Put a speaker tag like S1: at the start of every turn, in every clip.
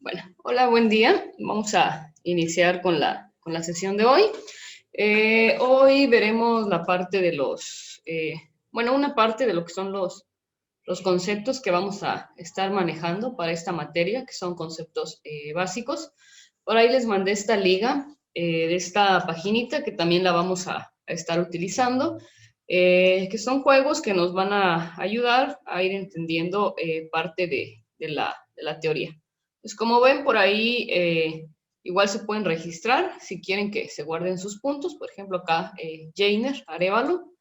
S1: Bueno, hola, buen día. Vamos a iniciar con la sesión de hoy. Hoy veremos la parte de una parte de lo que son los conceptos que vamos a estar manejando para esta materia, que son conceptos básicos. Por ahí les mandé esta liga de esta paginita que también la vamos a estar utilizando, que son juegos que nos van a ayudar a ir entendiendo parte de la teoría. Pues como ven por ahí, igual se pueden registrar si quieren que se guarden sus puntos. Por ejemplo, acá Jainer Arevalo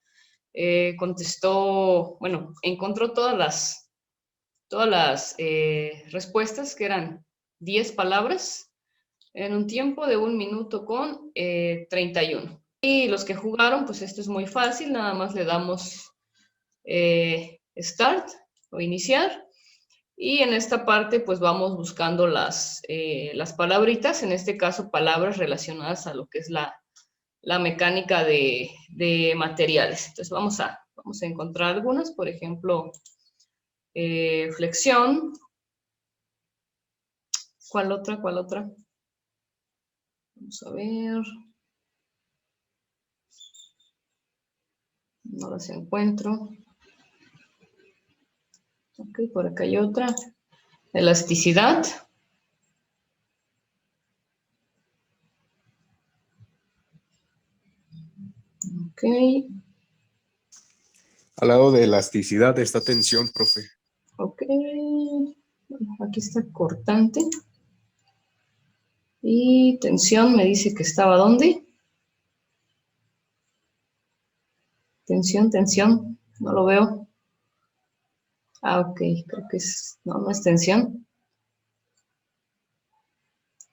S1: contestó, bueno, encontró todas las respuestas, que eran 10 palabras, en un tiempo de 1 minuto con 31. Y los que jugaron, pues esto es muy fácil, nada más le damos Start o iniciar. Y en esta parte, pues vamos buscando las palabritas, en este caso palabras relacionadas a lo que es la mecánica de materiales. Entonces vamos a encontrar algunas, por ejemplo, flexión. ¿Cuál otra? ¿Cuál otra? Vamos a ver. No las encuentro. Ok, por acá hay otra. Elasticidad. Ok.
S2: Al lado de elasticidad está tensión, profe.
S1: Ok. Bueno, aquí está cortante. Y tensión me dice que estaba ¿dónde? Tensión. No lo veo. Ah, ok. Creo que es... No es tensión.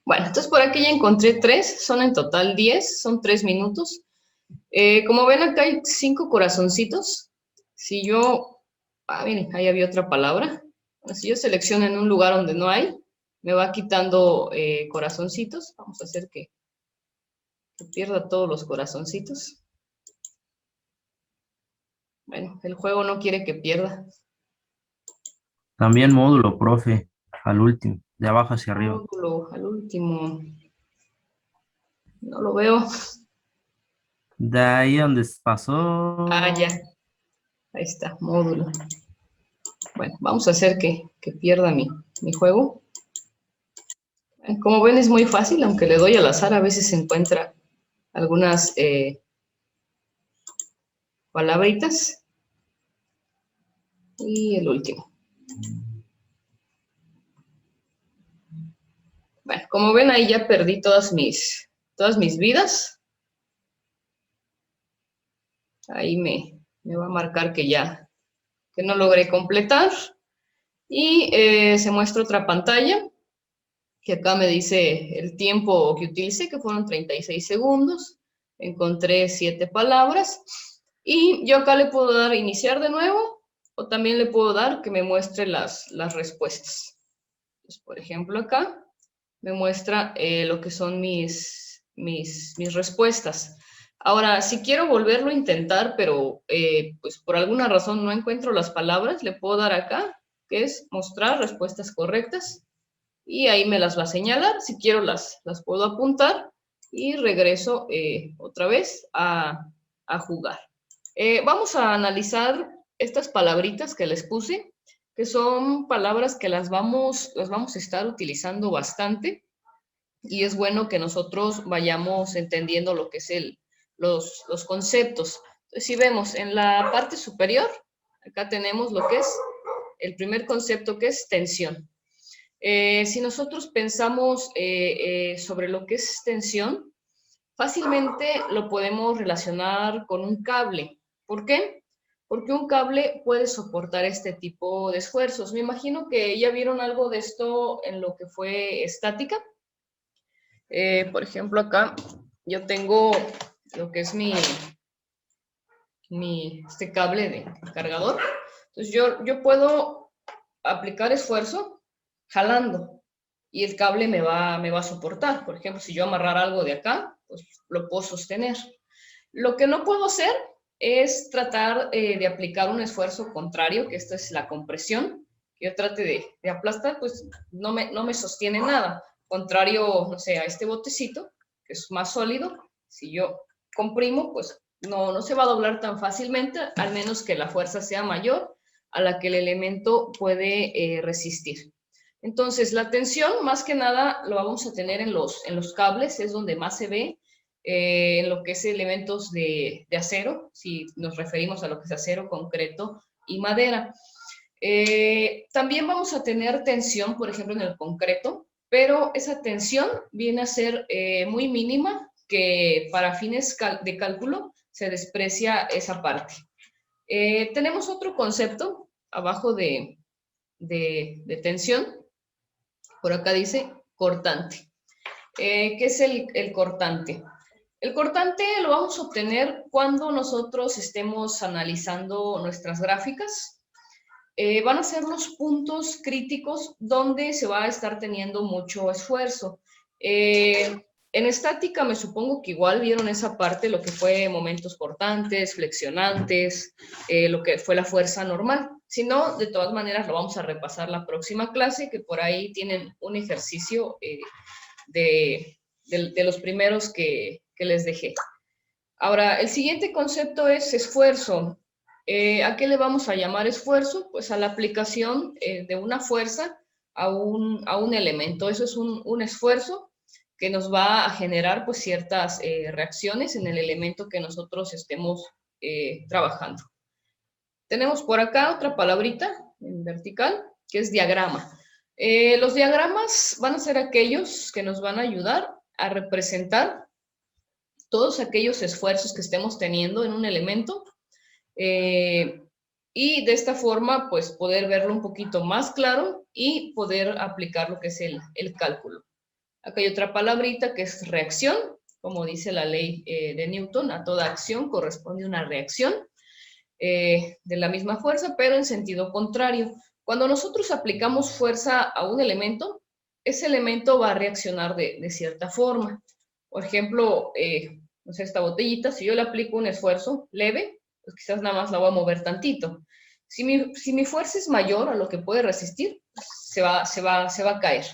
S1: Bueno, entonces por aquí ya encontré 3. Son en total 10. Son 3 minutos. Como ven, acá hay 5 corazoncitos. Si yo... Ah, miren, ahí había otra palabra. Si yo selecciono en un lugar donde no hay, me va quitando corazoncitos. Vamos a hacer que pierda todos los corazoncitos. Bueno, el juego no quiere que pierda.
S3: También módulo, profe, al último, de abajo hacia arriba.
S1: Módulo, al último. No lo veo.
S3: De ahí donde pasó.
S1: Ah, ya. Ahí está, módulo. Bueno, vamos a hacer que pierda mi juego. Como ven, es muy fácil, aunque le doy al azar, a veces se encuentra algunas palabritas. Y el último. Bueno, como ven, ahí ya perdí todas mis vidas. Ahí me va a marcar que no logré completar. Y se muestra otra pantalla, que acá me dice el tiempo que utilicé, que fueron 36 segundos. Encontré 7 palabras. Y yo acá le puedo dar iniciar de nuevo, o también le puedo dar que me muestre las respuestas. Entonces, por ejemplo, acá me muestra lo que son mis respuestas. Ahora, si quiero volverlo a intentar, pero pues por alguna razón no encuentro las palabras, le puedo dar acá, que es mostrar respuestas correctas, y ahí me las va a señalar. Si quiero las puedo apuntar y regreso otra vez a jugar. Vamos a analizar estas palabritas que les puse, que son palabras que las vamos a estar utilizando bastante, y es bueno que nosotros vayamos entendiendo lo que es los conceptos. Entonces, si vemos en la parte superior, acá tenemos lo que es el primer concepto, que es tensión. Si nosotros pensamos sobre lo que es tensión, fácilmente lo podemos relacionar con un cable. ¿Por qué? Porque un cable puede soportar este tipo de esfuerzos. Me imagino que ya vieron algo de esto en lo que fue estática. Por ejemplo, acá yo tengo lo que es este cable de cargador. Entonces yo puedo aplicar esfuerzo jalando, y el cable me va a soportar. Por ejemplo, si yo amarrar algo de acá, pues lo puedo sostener. Lo que no puedo hacer es tratar de aplicar un esfuerzo contrario, que esta es la compresión, yo trate de aplastar, pues no me sostiene nada. Contrario, no sé, a este botecito, que es más sólido, si yo comprimo, pues no se va a doblar tan fácilmente, al menos que la fuerza sea mayor a la que el elemento puede resistir. Entonces, la tensión, más que nada, lo vamos a tener en los cables, es donde más se ve, en lo que es elementos de acero, si nos referimos a lo que es acero, concreto y madera. También vamos a tener tensión, por ejemplo, en el concreto, pero esa tensión viene a ser muy mínima, que para fines de cálculo se desprecia esa parte. Tenemos otro concepto abajo de tensión, por acá dice cortante. ¿Qué es el cortante? El cortante lo vamos a obtener cuando nosotros estemos analizando nuestras gráficas. Van a ser los puntos críticos donde se va a estar teniendo mucho esfuerzo. En estática me supongo que igual vieron esa parte, lo que fue momentos cortantes, flexionantes, lo que fue la fuerza normal. Si no, de todas maneras lo vamos a repasar la próxima clase, que por ahí tienen un ejercicio de los primeros que les dejé. Ahora, el siguiente concepto es esfuerzo. ¿A qué le vamos a llamar esfuerzo? Pues a la aplicación de una fuerza a un elemento. Eso es un esfuerzo que nos va a generar pues ciertas reacciones en el elemento que nosotros estemos trabajando. Tenemos por acá otra palabrita en vertical, que es diagrama. Los diagramas van a ser aquellos que nos van a ayudar a representar todos aquellos esfuerzos que estemos teniendo en un elemento, y de esta forma pues poder verlo un poquito más claro y poder aplicar lo que es el cálculo. Acá hay otra palabrita que es reacción. Como dice la ley de Newton, a toda acción corresponde una reacción de la misma fuerza, pero en sentido contrario. Cuando nosotros aplicamos fuerza a un elemento, ese elemento va a reaccionar de cierta forma. Por ejemplo, no sé, esta botellita, si yo le aplico un esfuerzo leve, pues quizás nada más la voy a mover tantito. Si mi fuerza es mayor a lo que puede resistir, se va a caer.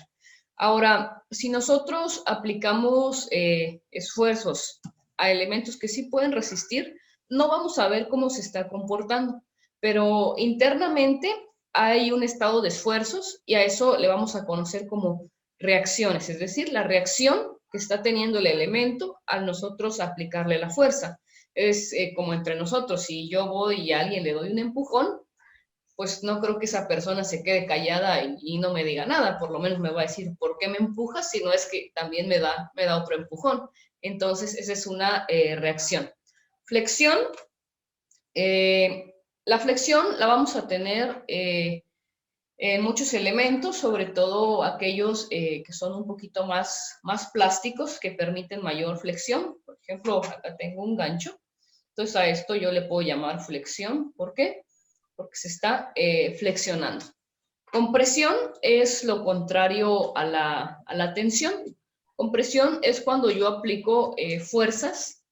S1: Ahora, si nosotros aplicamos esfuerzos a elementos que sí pueden resistir, no vamos a ver cómo se está comportando, pero internamente hay un estado de esfuerzos y a eso le vamos a conocer como reacciones, es decir, la reacción que está teniendo el elemento al nosotros aplicarle la fuerza. Es como entre nosotros, si yo voy y a alguien le doy un empujón, pues no creo que esa persona se quede callada y no me diga nada, por lo menos me va a decir, ¿por qué me empujas? Si no es que también me da otro empujón. Entonces, esa es una reacción. Flexión, la flexión la vamos a tener en muchos elementos, sobre todo aquellos que son un poquito más plásticos, que permiten mayor flexión. Por ejemplo, acá tengo un gancho, entonces a esto yo le puedo llamar flexión. ¿Por qué? Porque se está flexionando. Compresión es lo contrario a la tensión. Compresión es cuando yo aplico fuerzas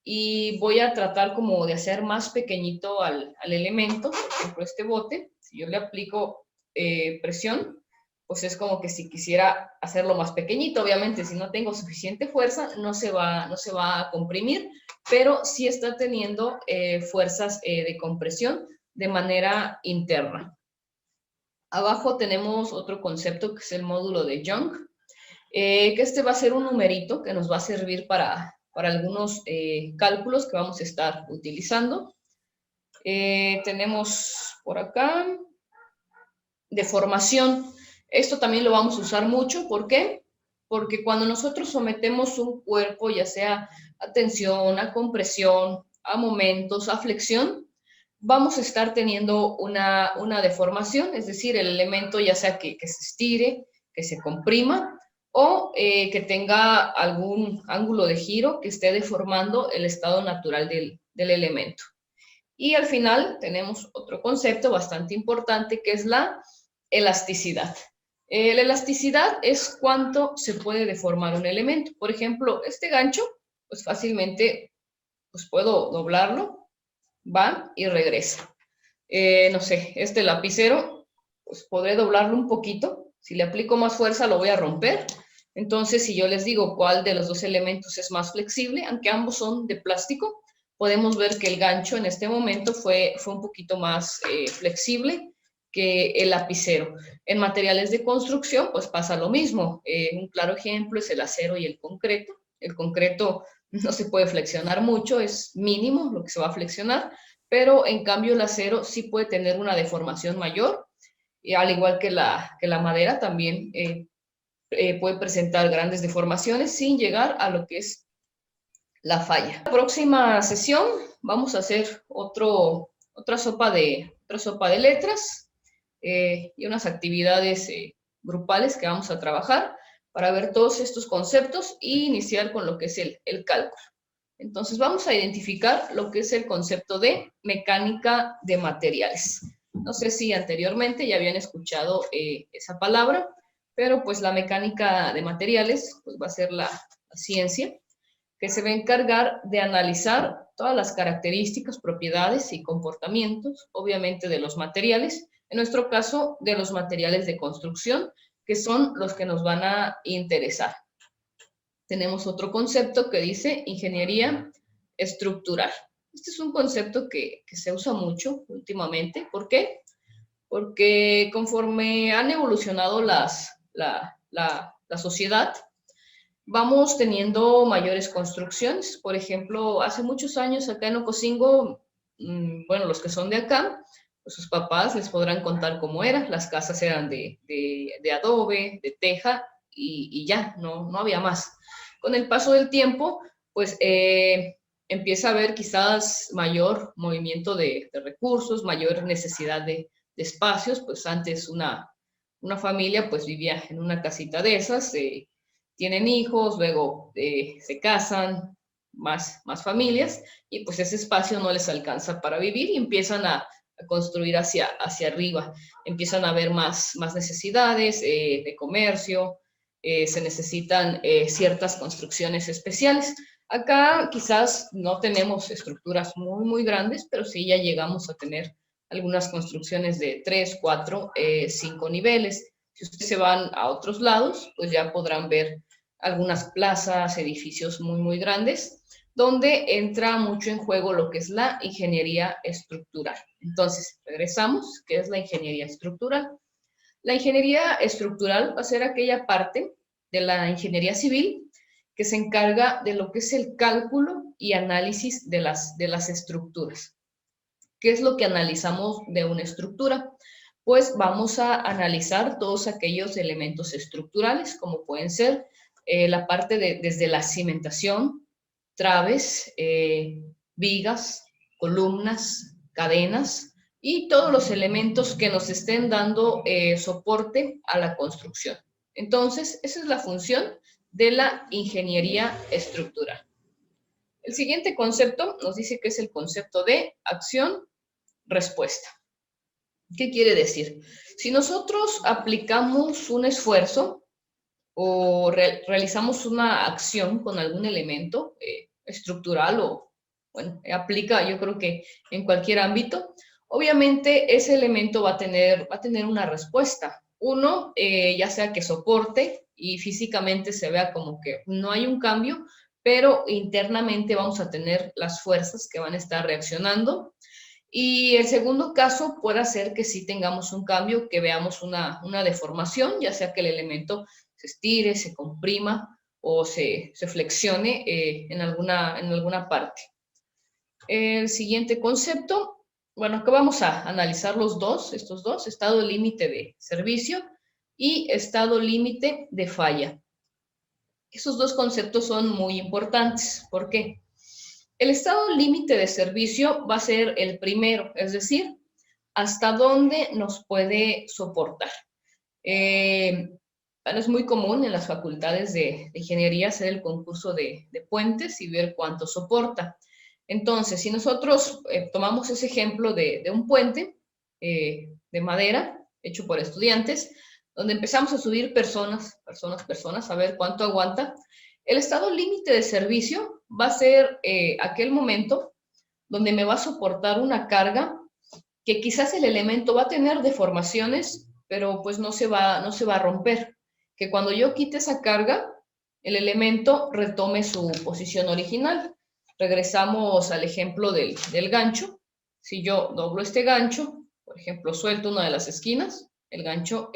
S1: y voy a tratar como de hacer más pequeñito al elemento. Por ejemplo, este bote, si yo le aplico presión, pues es como que si quisiera hacerlo más pequeñito. Obviamente, si no tengo suficiente fuerza, no se va a comprimir, pero sí está teniendo fuerzas de compresión de manera interna. Abajo tenemos otro concepto que es el módulo de Young, que este va a ser un numerito que nos va a servir para algunos cálculos que vamos a estar utilizando. Tenemos por acá deformación. Esto también lo vamos a usar mucho. ¿Por qué? Porque cuando nosotros sometemos un cuerpo, ya sea a tensión, a compresión, a momentos, a flexión, vamos a estar teniendo una deformación, es decir, el elemento ya sea que se estire, que se comprima o que tenga algún ángulo de giro que esté deformando el estado natural del elemento. Y al final tenemos otro concepto bastante importante que es la elasticidad. La elasticidad es cuánto se puede deformar un elemento. Por ejemplo, este gancho, pues fácilmente pues puedo doblarlo, va y regresa. No sé, este lapicero, pues podré doblarlo un poquito. Si le aplico más fuerza, lo voy a romper. Entonces, si yo les digo cuál de los dos elementos es más flexible, aunque ambos son de plástico, podemos ver que el gancho en este momento fue un poquito más flexible que el lapicero. En materiales de construcción, pues pasa lo mismo. Un claro ejemplo es el acero y el concreto. El concreto no se puede flexionar mucho, es mínimo lo que se va a flexionar, pero en cambio el acero sí puede tener una deformación mayor, y al igual que la madera también puede presentar grandes deformaciones sin llegar a lo que es la falla. En la próxima sesión vamos a hacer otra sopa de letras y unas actividades grupales que vamos a trabajar para ver todos estos conceptos e iniciar con lo que es el cálculo. Entonces vamos a identificar lo que es el concepto de mecánica de materiales. No sé si anteriormente ya habían escuchado esa palabra, pero pues la mecánica de materiales pues, va a ser la ciencia que se va a encargar de analizar todas las características, propiedades y comportamientos, obviamente de los materiales, en nuestro caso de los materiales de construcción, que son los que nos van a interesar. Tenemos otro concepto que dice ingeniería estructural. Este es un concepto que se usa mucho últimamente. ¿Por qué? Porque conforme han evolucionado la sociedad, vamos teniendo mayores construcciones. Por ejemplo, hace muchos años acá en Ocosingo, bueno, los que son de acá, pues sus papás les podrán contar cómo eran. Las casas eran de adobe, de teja y ya, no había más. Con el paso del tiempo, pues empieza a haber quizás mayor movimiento de recursos, mayor necesidad de espacios. Pues antes una familia pues vivía en una casita de esas, tienen hijos, luego se casan, más familias, y pues ese espacio no les alcanza para vivir y empiezan a construir hacia arriba. Empiezan a haber más necesidades de comercio, se necesitan ciertas construcciones especiales. Acá quizás no tenemos estructuras muy grandes, pero sí ya llegamos a tener algunas construcciones de 3, 4, 5 niveles. Si ustedes se van a otros lados, pues ya podrán ver algunas plazas, edificios muy grandes, donde entra mucho en juego lo que es la ingeniería estructural. Entonces, regresamos, ¿qué es la ingeniería estructural? La ingeniería estructural va a ser aquella parte de la ingeniería civil que se encarga de lo que es el cálculo y análisis de las estructuras. ¿Qué es lo que analizamos de una estructura? Pues vamos a analizar todos aquellos elementos estructurales, como pueden ser la parte desde la cimentación, traves, vigas, columnas, cadenas y todos los elementos que nos estén dando soporte a la construcción. Entonces, esa es la función de la ingeniería estructural. El siguiente concepto nos dice que es el concepto de acción-respuesta. ¿Qué quiere decir? Si nosotros aplicamos un esfuerzo o realizamos una acción con algún elemento estructural o, bueno, aplica yo creo que en cualquier ámbito, obviamente ese elemento va a tener una respuesta. Uno, ya sea que soporte y físicamente se vea como que no hay un cambio, pero internamente vamos a tener las fuerzas que van a estar reaccionando. Y el segundo caso puede ser que sí tengamos un cambio, que veamos una deformación, ya sea que el elemento se estire, se comprima o se flexione en alguna parte. El siguiente concepto, bueno, acá vamos a analizar estos dos, estado límite de servicio y estado límite de falla. Esos dos conceptos son muy importantes. ¿Por qué? El estado límite de servicio va a ser el primero, es decir, hasta dónde nos puede soportar. Es muy común en las facultades de ingeniería hacer el concurso de puentes y ver cuánto soporta. Entonces, si nosotros tomamos ese ejemplo de un puente de madera hecho por estudiantes, donde empezamos a subir personas, a ver cuánto aguanta, el estado límite de servicio va a ser aquel momento donde me va a soportar una carga que quizás el elemento va a tener deformaciones pero pues no se va a romper. Que cuando yo quite esa carga, el elemento retome su posición original. Regresamos al ejemplo del gancho. Si yo doblo este gancho, por ejemplo, suelto una de las esquinas, el gancho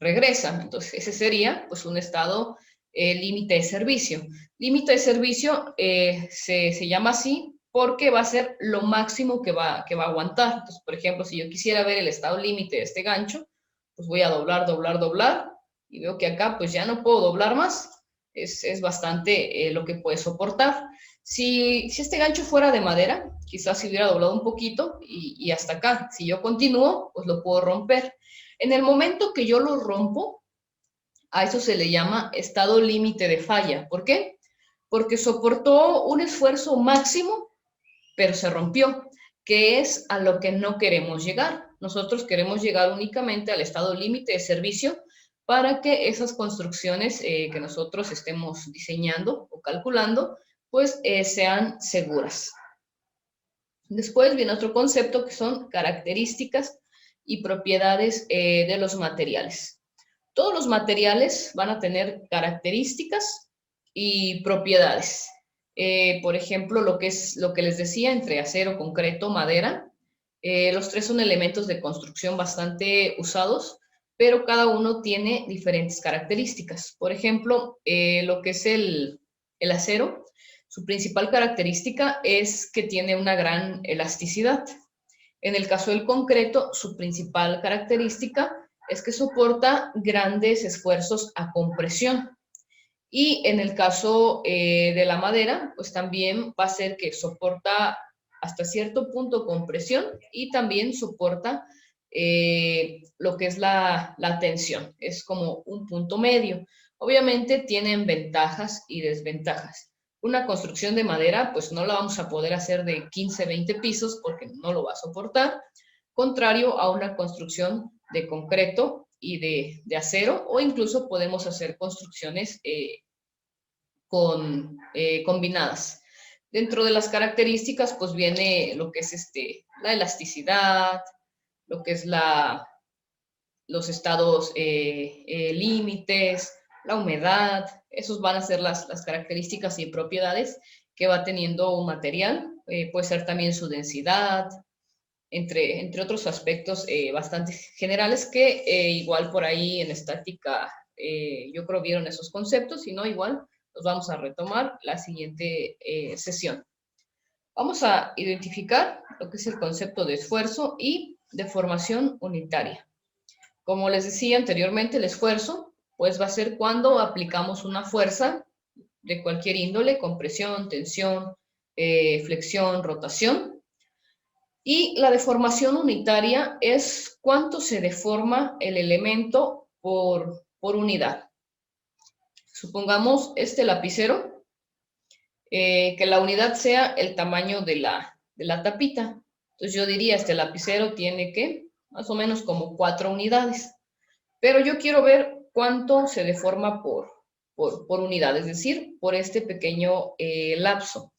S1: regresa. Entonces, ese sería pues un estado límite de servicio. Límite de servicio se llama así porque va a ser lo máximo que va a aguantar. Entonces, por ejemplo, si yo quisiera ver el estado límite de este gancho, pues voy a doblar, doblar, doblar, y veo que acá pues ya no puedo doblar más. Es bastante lo que puede soportar. Si este gancho fuera de madera, quizás si hubiera doblado un poquito y hasta acá. Si yo continúo, pues lo puedo romper. En el momento que yo lo rompo, a eso se le llama estado límite de falla. ¿Por qué? Porque soportó un esfuerzo máximo, pero se rompió, que es a lo que no queremos llegar. Nosotros queremos llegar únicamente al estado límite de servicio para que esas construcciones que nosotros estemos diseñando o calculando, pues sean seguras. Después viene otro concepto que son características y propiedades de los materiales. Todos los materiales van a tener características y propiedades. Por ejemplo, lo que les decía entre acero, concreto, madera, los tres son elementos de construcción bastante usados, pero cada uno tiene diferentes características. Por ejemplo, lo que es el acero, su principal característica es que tiene una gran elasticidad. En el caso del concreto, su principal característica es que soporta grandes esfuerzos a compresión. Y en el caso de la madera, pues también va a ser que soporta hasta cierto punto compresión y también soporta lo que es la tensión. Es como un punto medio. Obviamente tienen ventajas y desventajas. Una construcción de madera, pues no la vamos a poder hacer de 15, 20 pisos porque no lo va a soportar, contrario a una construcción de concreto y de acero, o incluso podemos hacer construcciones combinadas. Dentro de las características, pues viene lo que es la elasticidad, lo que es los estados límites, la humedad. Esos van a ser las características y propiedades que va teniendo un material. Puede ser también su densidad, entre otros aspectos bastante generales que igual por ahí en estática yo creo vieron esos conceptos, y no, igual los vamos a retomar la siguiente sesión. Vamos a identificar lo que es el concepto de esfuerzo y deformación unitaria. Como les decía anteriormente, el esfuerzo pues va a ser cuando aplicamos una fuerza de cualquier índole, compresión, tensión, flexión, rotación. Y la deformación unitaria es cuánto se deforma el elemento por unidad. Supongamos este lapicero, que la unidad sea el tamaño de la tapita. Entonces yo diría, este lapicero tiene que más o menos como 4 unidades. Pero yo quiero ver cuánto se deforma por unidad, es decir, por este pequeño lapso.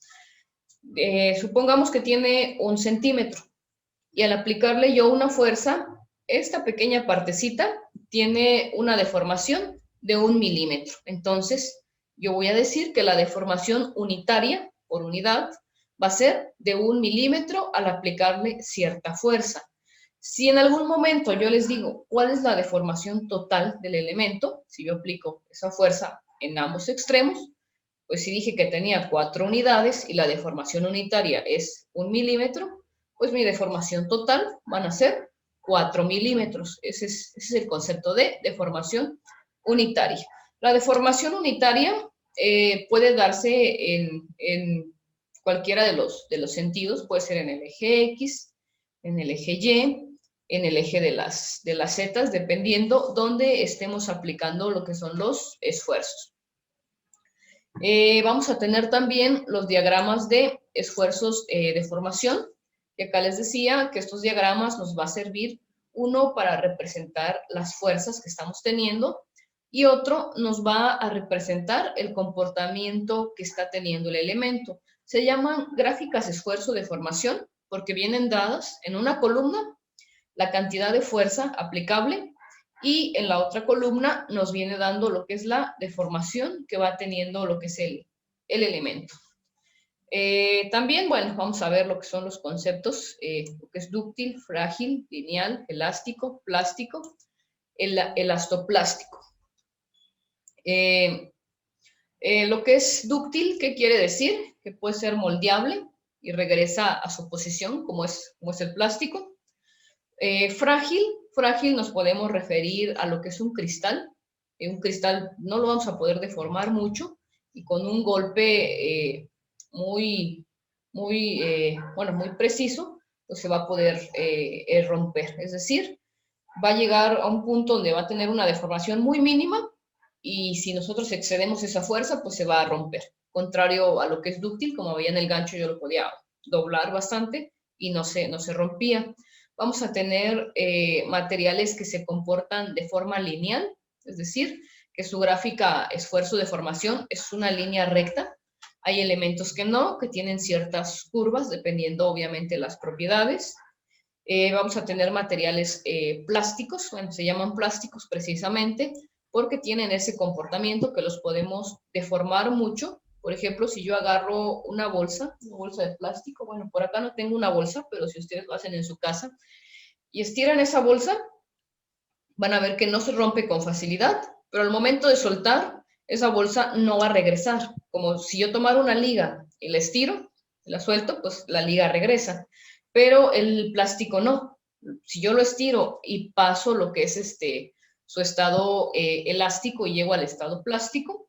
S1: Supongamos que tiene 1 centímetro. Y al aplicarle yo una fuerza, esta pequeña partecita tiene una deformación de 1 milímetro. Entonces, yo voy a decir que la deformación unitaria por unidad va a ser de 1 milímetro al aplicarle cierta fuerza. Si en algún momento yo les digo cuál es la deformación total del elemento, si yo aplico esa fuerza en ambos extremos, pues si dije que tenía 4 unidades y la deformación unitaria es 1 milímetro, pues mi deformación total van a ser 4 milímetros. Ese es el concepto de deformación unitaria. La deformación unitaria puede darse en cualquiera de los sentidos, puede ser en el eje X, en el eje Y, en el eje de las zetas, dependiendo dónde estemos aplicando lo que son los esfuerzos. Vamos a tener también los diagramas de esfuerzos de formación, y acá les decía que estos diagramas nos va a servir uno para representar las fuerzas que estamos teniendo y otro nos va a representar el comportamiento que está teniendo el elemento. Se llaman gráficas esfuerzo de formación porque vienen dadas en una columna la cantidad de fuerza aplicable y en la otra columna nos viene dando lo que es la deformación que va teniendo lo que es el elemento. También, bueno, vamos a ver lo que son los conceptos, lo que es dúctil, frágil, lineal, elástico, plástico, elastoplástico. Lo que es dúctil, ¿qué quiere decir? Que puede ser moldeable y regresa a su posición, como es el plástico. Frágil nos podemos referir a lo que es un cristal. Un cristal no lo vamos a poder deformar mucho y con un golpe muy preciso, pues se va a poder romper. Es decir, va a llegar a un punto donde va a tener una deformación muy mínima y si nosotros excedemos esa fuerza, pues se va a romper. Contrario a lo que es dúctil, como veía en el gancho, yo lo podía doblar bastante y no se rompía. Vamos a tener materiales que se comportan de forma lineal, es decir, que su gráfica esfuerzo-deformación es una línea recta. Hay elementos que no, que tienen ciertas curvas, dependiendo obviamente de las propiedades. Vamos a tener materiales plásticos, bueno, se llaman plásticos precisamente porque tienen ese comportamiento que los podemos deformar mucho. Por ejemplo, si yo agarro una bolsa de plástico, bueno, por acá no tengo una bolsa, pero si ustedes lo hacen en su casa y estiran esa bolsa, van a ver que no se rompe con facilidad, pero al momento de soltar, esa bolsa no va a regresar. Como si yo tomara una liga y la estiro, la suelto, pues la liga regresa. Pero el plástico no. Si yo lo estiro y paso lo que es su estado elástico y llego al estado plástico,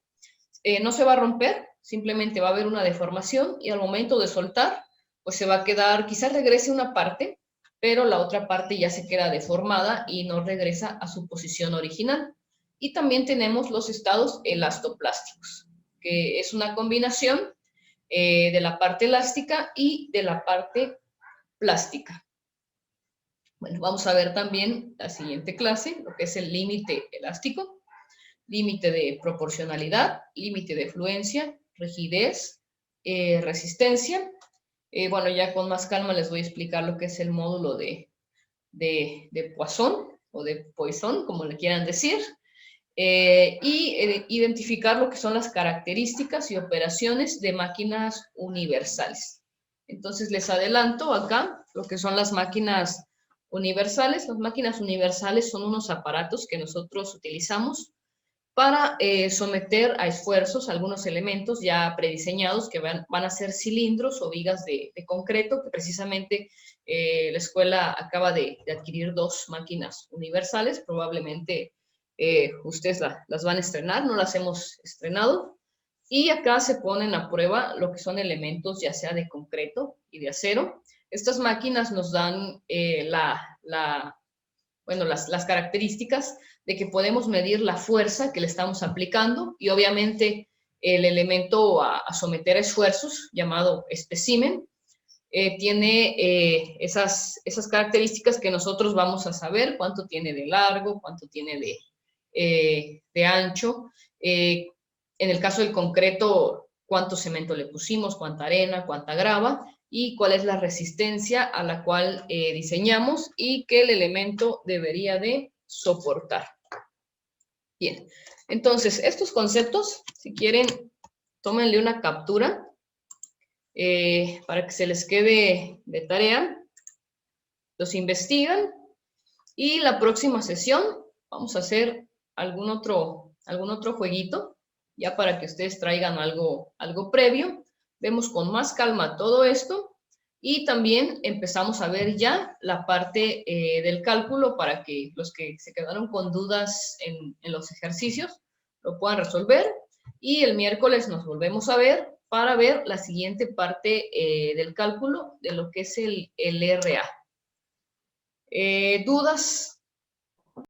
S1: no se va a romper, simplemente va a haber una deformación y al momento de soltar, pues se va a quedar, quizás regrese una parte, pero la otra parte ya se queda deformada y no regresa a su posición original. Y también tenemos los estados elastoplásticos, que es una combinación de la parte elástica y de la parte plástica. Bueno, vamos a ver también la siguiente clase, lo que es el límite elástico, límite de proporcionalidad, límite de fluencia, rigidez, resistencia. Bueno, ya con más calma les voy a explicar lo que es el módulo de Poisson o de Poisson, como le quieran decir, y identificar lo que son las características y operaciones de máquinas universales. Entonces les adelanto acá lo que son las máquinas universales. Las máquinas universales son unos aparatos que nosotros utilizamos para someter a esfuerzos algunos elementos ya prediseñados que van a ser cilindros o vigas de concreto, que precisamente la escuela acaba de adquirir 2 máquinas universales, probablemente ustedes las van a estrenar, no las hemos estrenado, y acá se ponen a prueba lo que son elementos ya sea de concreto y de acero. Estas máquinas nos dan las características de que podemos medir la fuerza que le estamos aplicando y obviamente el elemento a someter a esfuerzos, llamado espécimen, tiene esas características que nosotros vamos a saber, cuánto tiene de largo, cuánto tiene de ancho. En el caso del concreto, cuánto cemento le pusimos, cuánta arena, cuánta grava, y cuál es la resistencia a la cual diseñamos y que el elemento debería de soportar. Bien, entonces estos conceptos, si quieren, tómenle una captura para que se les quede de tarea, los investigan y la próxima sesión vamos a hacer algún otro jueguito, ya para que ustedes traigan algo previo. Vemos con más calma todo esto y también empezamos a ver ya la parte del cálculo para que los que se quedaron con dudas en los ejercicios lo puedan resolver. Y el miércoles nos volvemos a ver para ver la siguiente parte del cálculo de lo que es el RA. ¿Dudas